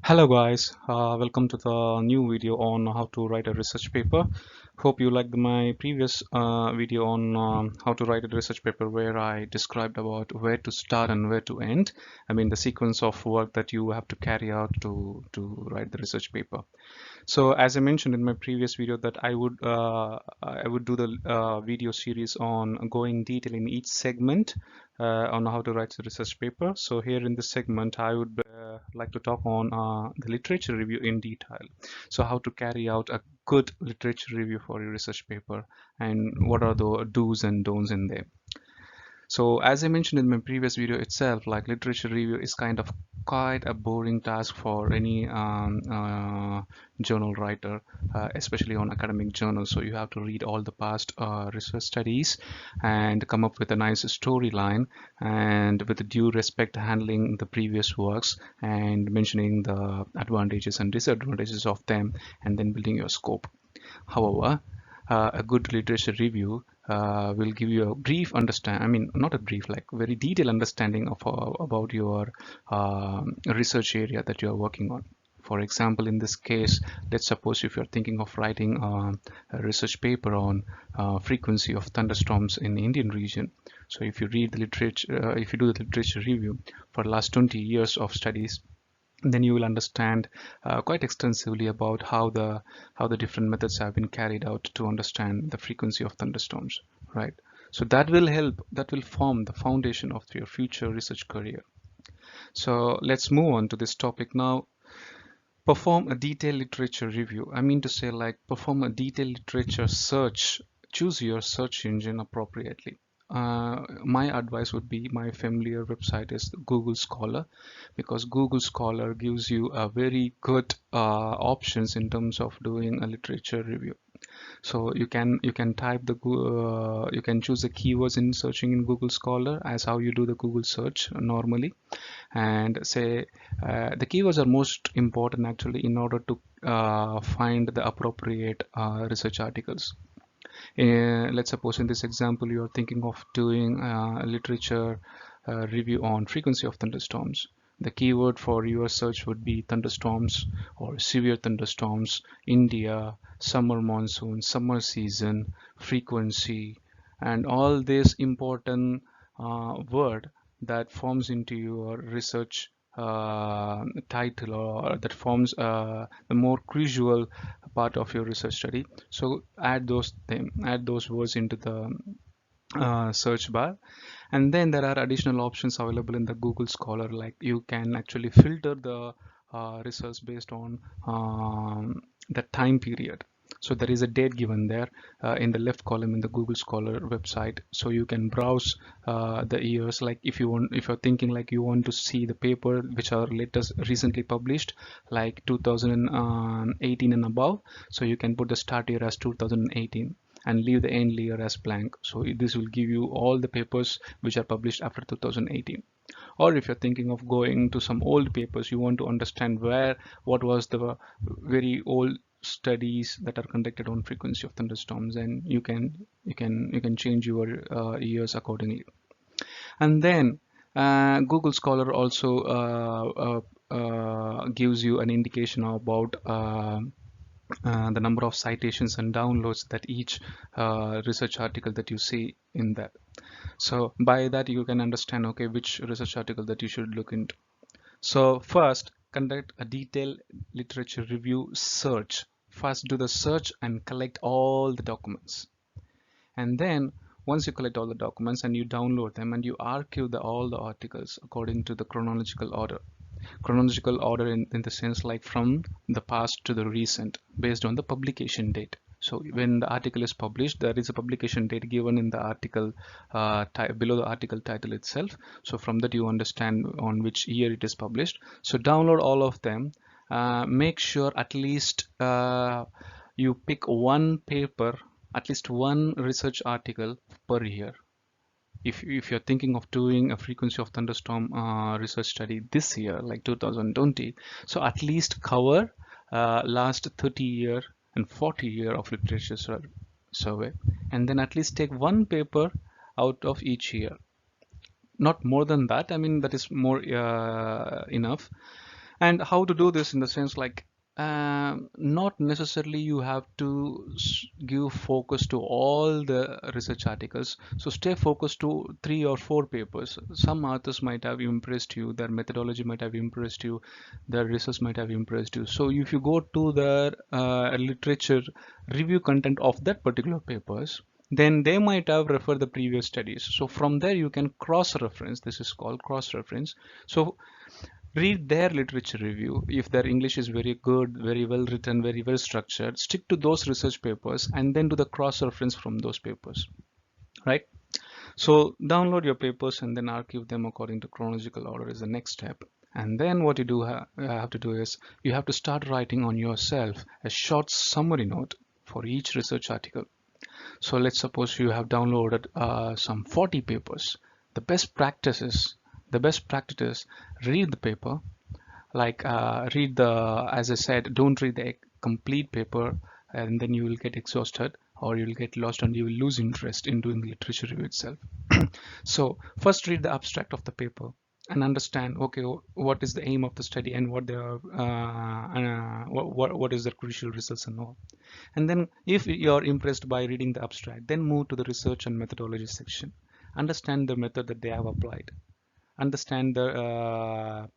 Hello guys, welcome to the new video on how to write a research paper. Hope you liked my previous video on how to write a research paper where I described about where to start and where to end. I mean the sequence of work that you have to carry out to write the research paper. So as I mentioned in my previous video that I would do the video series on going detail in each segment on how to write the research paper. So here in this segment, I would like to talk on the literature review in detail. So how to carry out a good literature review for your research paper and what are the do's and don'ts in there. So as I mentioned in my previous video itself, like literature review is kind of quite a boring task for any journal writer, especially on academic journals. So you have to read all the past research studies and come up with a nice storyline and with due respect handling the previous works and mentioning the advantages and disadvantages of them and then building your scope. However, a good literature review will give you a brief understand. I mean, not a brief, like very detailed understanding of about your research area that you are working on. For example, in this case, let's suppose if you're thinking of writing a research paper on frequency of thunderstorms in the Indian region. So if you read the literature, if you do the literature review for the last 20 years of studies, then you will understand quite extensively about how the different methods have been carried out to understand the frequency of thunderstorms, right? So that will form the foundation of your future research career. So let's move on to this topic now. Perform a detailed literature review. I mean to say, like, perform a detailed literature search. Choose your search engine appropriately. My advice would be my familiar website is Google Scholar, because Google Scholar gives you a very good options in terms of doing a literature review. So you can type you can choose the keywords in searching in Google Scholar as how you do the Google search normally, and say the keywords are most important actually in order to find the appropriate research articles. Let's suppose in this example you are thinking of doing a literature review on frequency of thunderstorms. The keyword for your search would be thunderstorms or severe thunderstorms, India, summer monsoon, summer season, frequency, and all this important word that forms into your research title, or that forms the more crucial part of your research study. So add those words into the search bar, and then there are additional options available in the Google Scholar, like you can actually filter the results based on the time period. So there is a date given there in the left column in the Google Scholar website, so you can browse the years. Like if you're thinking like you want to see the paper which are latest recently published, like 2018 and above, so you can put the start year as 2018 and leave the end year as blank. So this will give you all the papers which are published after 2018. Or if you're thinking of going to some old papers, you want to understand what was the very old studies that are conducted on frequency of thunderstorms, and you can change your years accordingly. And then Google Scholar also gives you an indication about the number of citations and downloads that each research article that you see in that. So by that you can understand, okay, which research article that you should look into. So first, conduct a detailed literature review search. First do the search and collect all the documents, and then once you collect all the documents and you download them and you archive all the articles according to the chronological order in the sense like from the past to the recent based on the publication date. So when the article is published, there is a publication date given in the article below the article title itself. So from that you understand on which year it is published. So download all of them. Make sure at least you pick one paper, at least one research article per year. If you're thinking of doing a frequency of thunderstorm research study this year, like 2020, so at least cover last 30 year and 40 year of literature survey, and then at least take one paper out of each year. Not more than that. I mean, that is more enough. And how to do this in the sense like not necessarily you have to give focus to all the research articles. So stay focused to 3 or 4 papers. Some authors might have impressed you, their methodology might have impressed you, their research might have impressed you. So if you go to the literature review content of that particular papers, then they might have referred the previous studies. So from there you can cross-reference. This is called cross-reference. So read their literature review. If their English is very good, very well written, very well structured, stick to those research papers and then do the cross reference from those papers, right? So download your papers and then archive them according to chronological order is the next step. And then what you do have to do is you have to start writing on yourself a short summary note for each research article. So let's suppose you have downloaded some 40 papers. The best practice is read the paper, like read the, as I said, don't read the complete paper and then you will get exhausted or you'll get lost and you will lose interest in doing the literature review itself. So first read the abstract of the paper and understand, okay, what is the aim of the study and what they are, what is the crucial results and all. And then if you're impressed by reading the abstract, then move to the research and methodology section. Understand the method that they have applied, understand the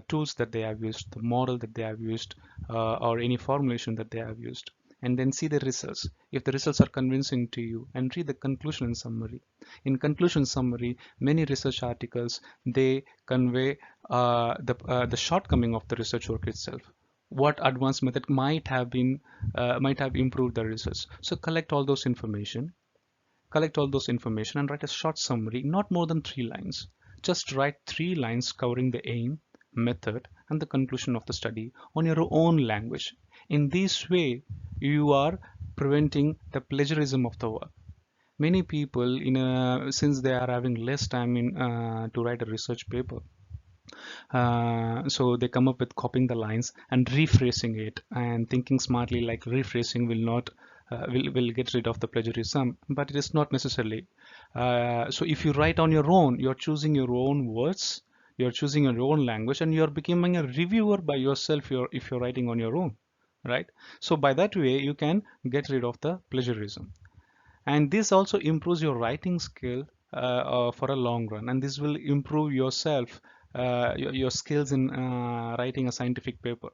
tools that they have used, the model that they have used, or any formulation that they have used, and then see the results. If the results are convincing to you, and read the conclusion and summary. In conclusion summary, many research articles, they convey the shortcoming of the research work itself. What advanced method might have improved the research. So collect all those information and write a short summary, not more than 3 lines. Just write 3 lines covering the aim, method, and the conclusion of the study on your own language. In this way, you are preventing the plagiarism of the work. Many people, since they are having less time to write a research paper, so they come up with copying the lines and rephrasing it and thinking smartly, like rephrasing will not will get rid of the plagiarism, but it is not necessarily. So if you write on your own, you're choosing your own words, you're choosing your own language, and you're becoming a reviewer by yourself. If you're writing on your own, right? So by that way, you can get rid of the plagiarism, and this also improves your writing skill for a long run, and this will improve yourself, your skills in writing a scientific paper.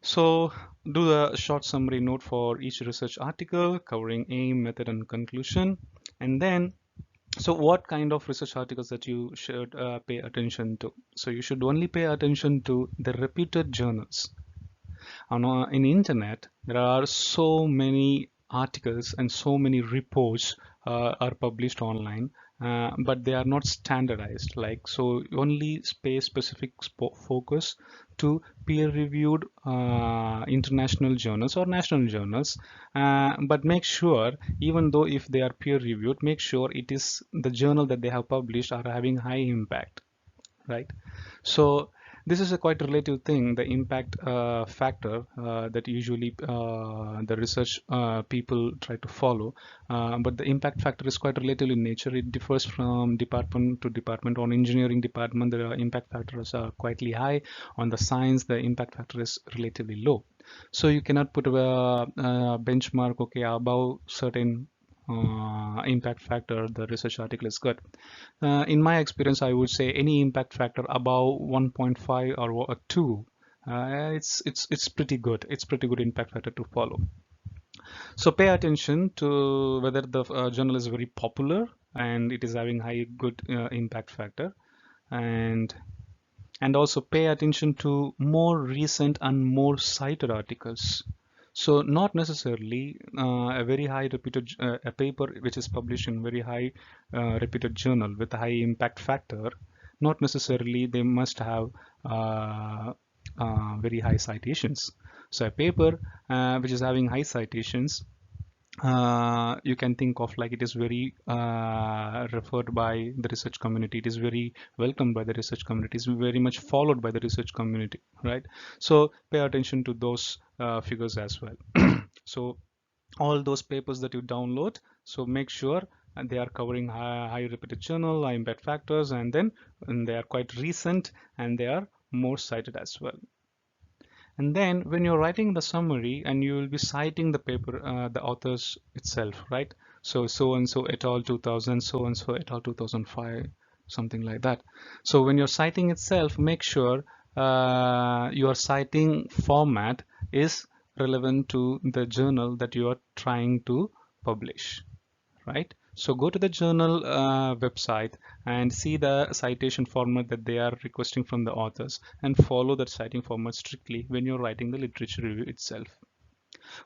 So do the short summary note for each research article covering aim, method, and conclusion. And then, so what kind of research articles that you should pay attention to? So you should only pay attention to the reputed journals. In internet, there are so many articles and so many reports are published online, but they are not standardized. Like, so only pay specific focus to peer-reviewed international journals or national journals, but make sure, even though if they are peer-reviewed, make sure it is the journal that they have published are having high impact, right? So this is a quite relative thing, the impact factor that usually the research people try to follow, but the impact factor is quite relative in nature. It differs from department to department. On engineering department, the impact factors are quite high. On the science, the impact factor is relatively low. So you cannot put a benchmark, okay, above certain impact factor, the research article is good. In my experience, I would say any impact factor above 1.5 or 2, it's pretty good. It's pretty good impact factor to follow. So pay attention to whether the journal is very popular and it is having high good impact factor, and also pay attention to more recent and more cited articles. So not necessarily a very high reputed a paper which is published in very high reputed journal with a high impact factor, not necessarily they must have very high citations. So a paper which is having high citations, you can think of like it is very referred by the research community, it is very welcomed by the research community, it is very much followed by the research community, right? So pay attention to those figures as well. So all those papers that you download, so make sure they are covering high reputed journal, high impact factors, and they are quite recent and they are more cited as well. And then when you're writing the summary, and you will be citing the paper, the authors itself, right? So and so et al 2000, so and so et al 2005, something like that. So when you're citing itself, make sure your citing format is relevant to the journal that you are trying to publish, right? So go to the journal website and see the citation format that they are requesting from the authors, and follow that citing format strictly when you're writing the literature review itself.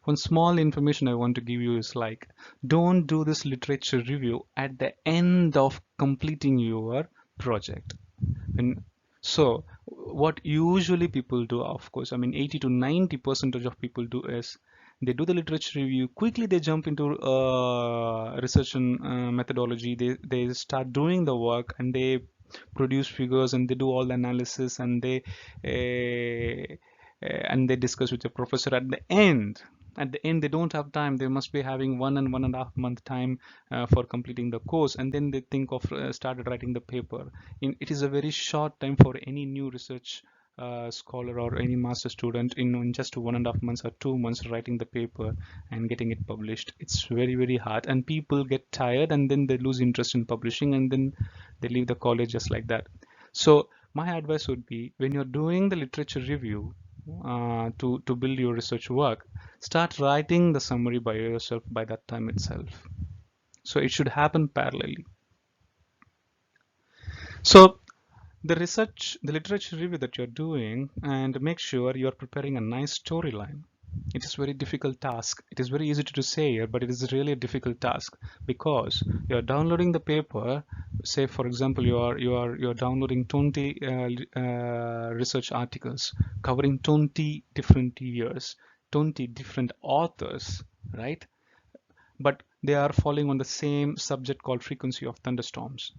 One small information I want to give you is like, don't do this literature review at the end of completing your project. When so what usually people do, of course, I mean 80 to 90% of people do is they do the literature review quickly, they jump into research and methodology, they start doing the work, and they produce figures, and they do all the analysis, and they discuss with the professor at the end. At the end, they don't have time. They must be having 1 and 1.5 month time for completing the course, and then they think of started writing the paper. It is a very short time for any new research scholar or any master student in just 1.5 months or 2 months writing the paper and getting it published. It's very hard, and people get tired, and then they lose interest in publishing, and then they leave the college just like that. So my advice would be, when you're doing the literature review to build your research work, start writing the summary by yourself by that time itself. So it should happen parallelly. So the literature review that you're doing, and make sure you're preparing a nice storyline. It is a very difficult task. It is very easy to say here, but it is really a difficult task, because you're downloading the paper. Say, for example, you're downloading 20 research articles covering 20 different years, 20 different authors, right? But they are falling on the same subject called frequency of thunderstorms.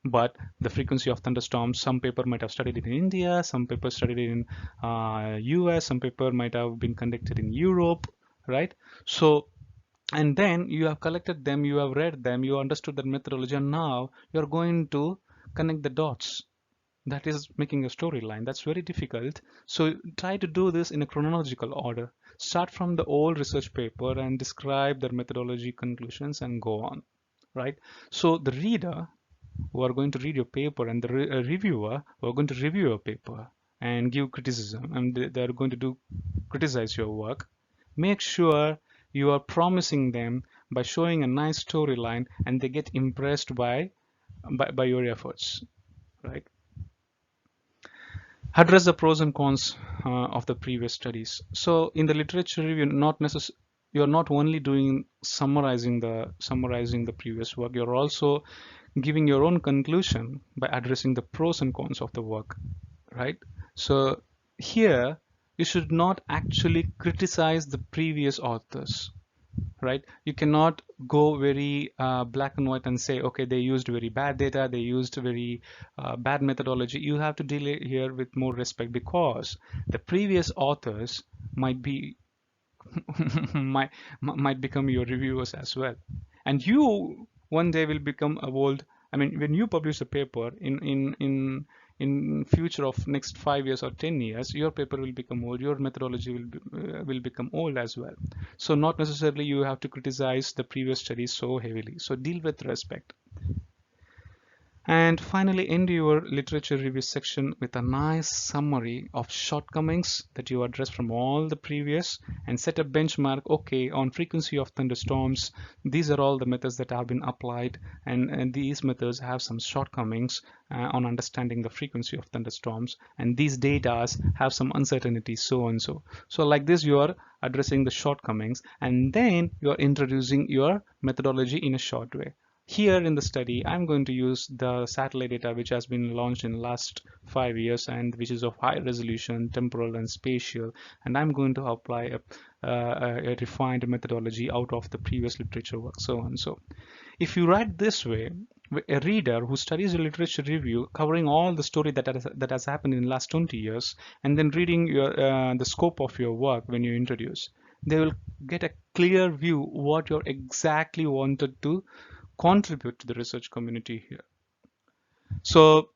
But the frequency of thunderstorms, some paper might have studied it in India, some paper studied it in US, some paper might have been conducted in Europe, right? So, and then you have collected them, you have read them, you understood the methodology, and now you're going to connect the dots. That is making a storyline. That's very difficult. So try to do this in a chronological order. Start from the old research paper and describe their methodology, conclusions, and go on, right? So the reader who are going to read your paper, and the reviewer who are going to review your paper and give criticism, and they are going to criticize your work, make sure you are promising them by showing a nice storyline, and they get impressed by your efforts, right? Address the pros and cons of the previous studies. So in the literature review, you're not only doing summarizing the previous work, you're also giving your own conclusion by addressing the pros and cons of the work, right? So here you should not actually criticize the previous authors, right? You cannot go very black and white and say, okay, they used very bad data, they used very bad methodology. You have to deal here with more respect, because the previous authors might be might become your reviewers as well, and you one day will become a old. I mean, when you publish a paper in future of next 5 years or 10 years, your paper will become old, your methodology will become old as well. So not necessarily you have to criticize the previous studies so heavily. So deal with respect. And finally, end your literature review section with a nice summary of shortcomings that you address from all the previous, and set a benchmark. Okay, on frequency of thunderstorms, these are all the methods that have been applied, and these methods have some shortcomings on understanding the frequency of thunderstorms, and these data have some uncertainty, so and so. So like this, you are addressing the shortcomings, and then you are introducing your methodology in a short way. Here in the study, I'm going to use the satellite data which has been launched in the last 5 years, and which is of high resolution, temporal and spatial, and I'm going to apply a refined methodology out of the previous literature work, so on. So if you write this way, a reader who studies a literature review covering all the story that has happened in the last 20 years, and then reading the scope of your work when you introduce, they will get a clear view what you're exactly wanted to contribute to the research community here. So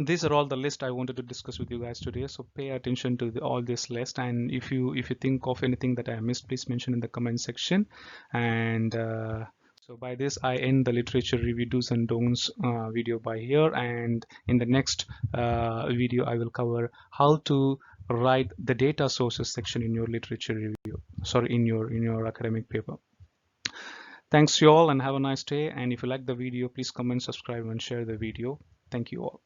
these are all the list I wanted to discuss with you guys today. So pay attention to all this list, and if you think of anything that I missed, please mention in the comment section. And so by this I end the literature review do's and don'ts video by here, and in the next video I will cover how to write the data sources section in your literature review, sorry, in your academic paper. Thanks you all, and have a nice day. And if you like the video, please comment, subscribe, and share the video. Thank you all.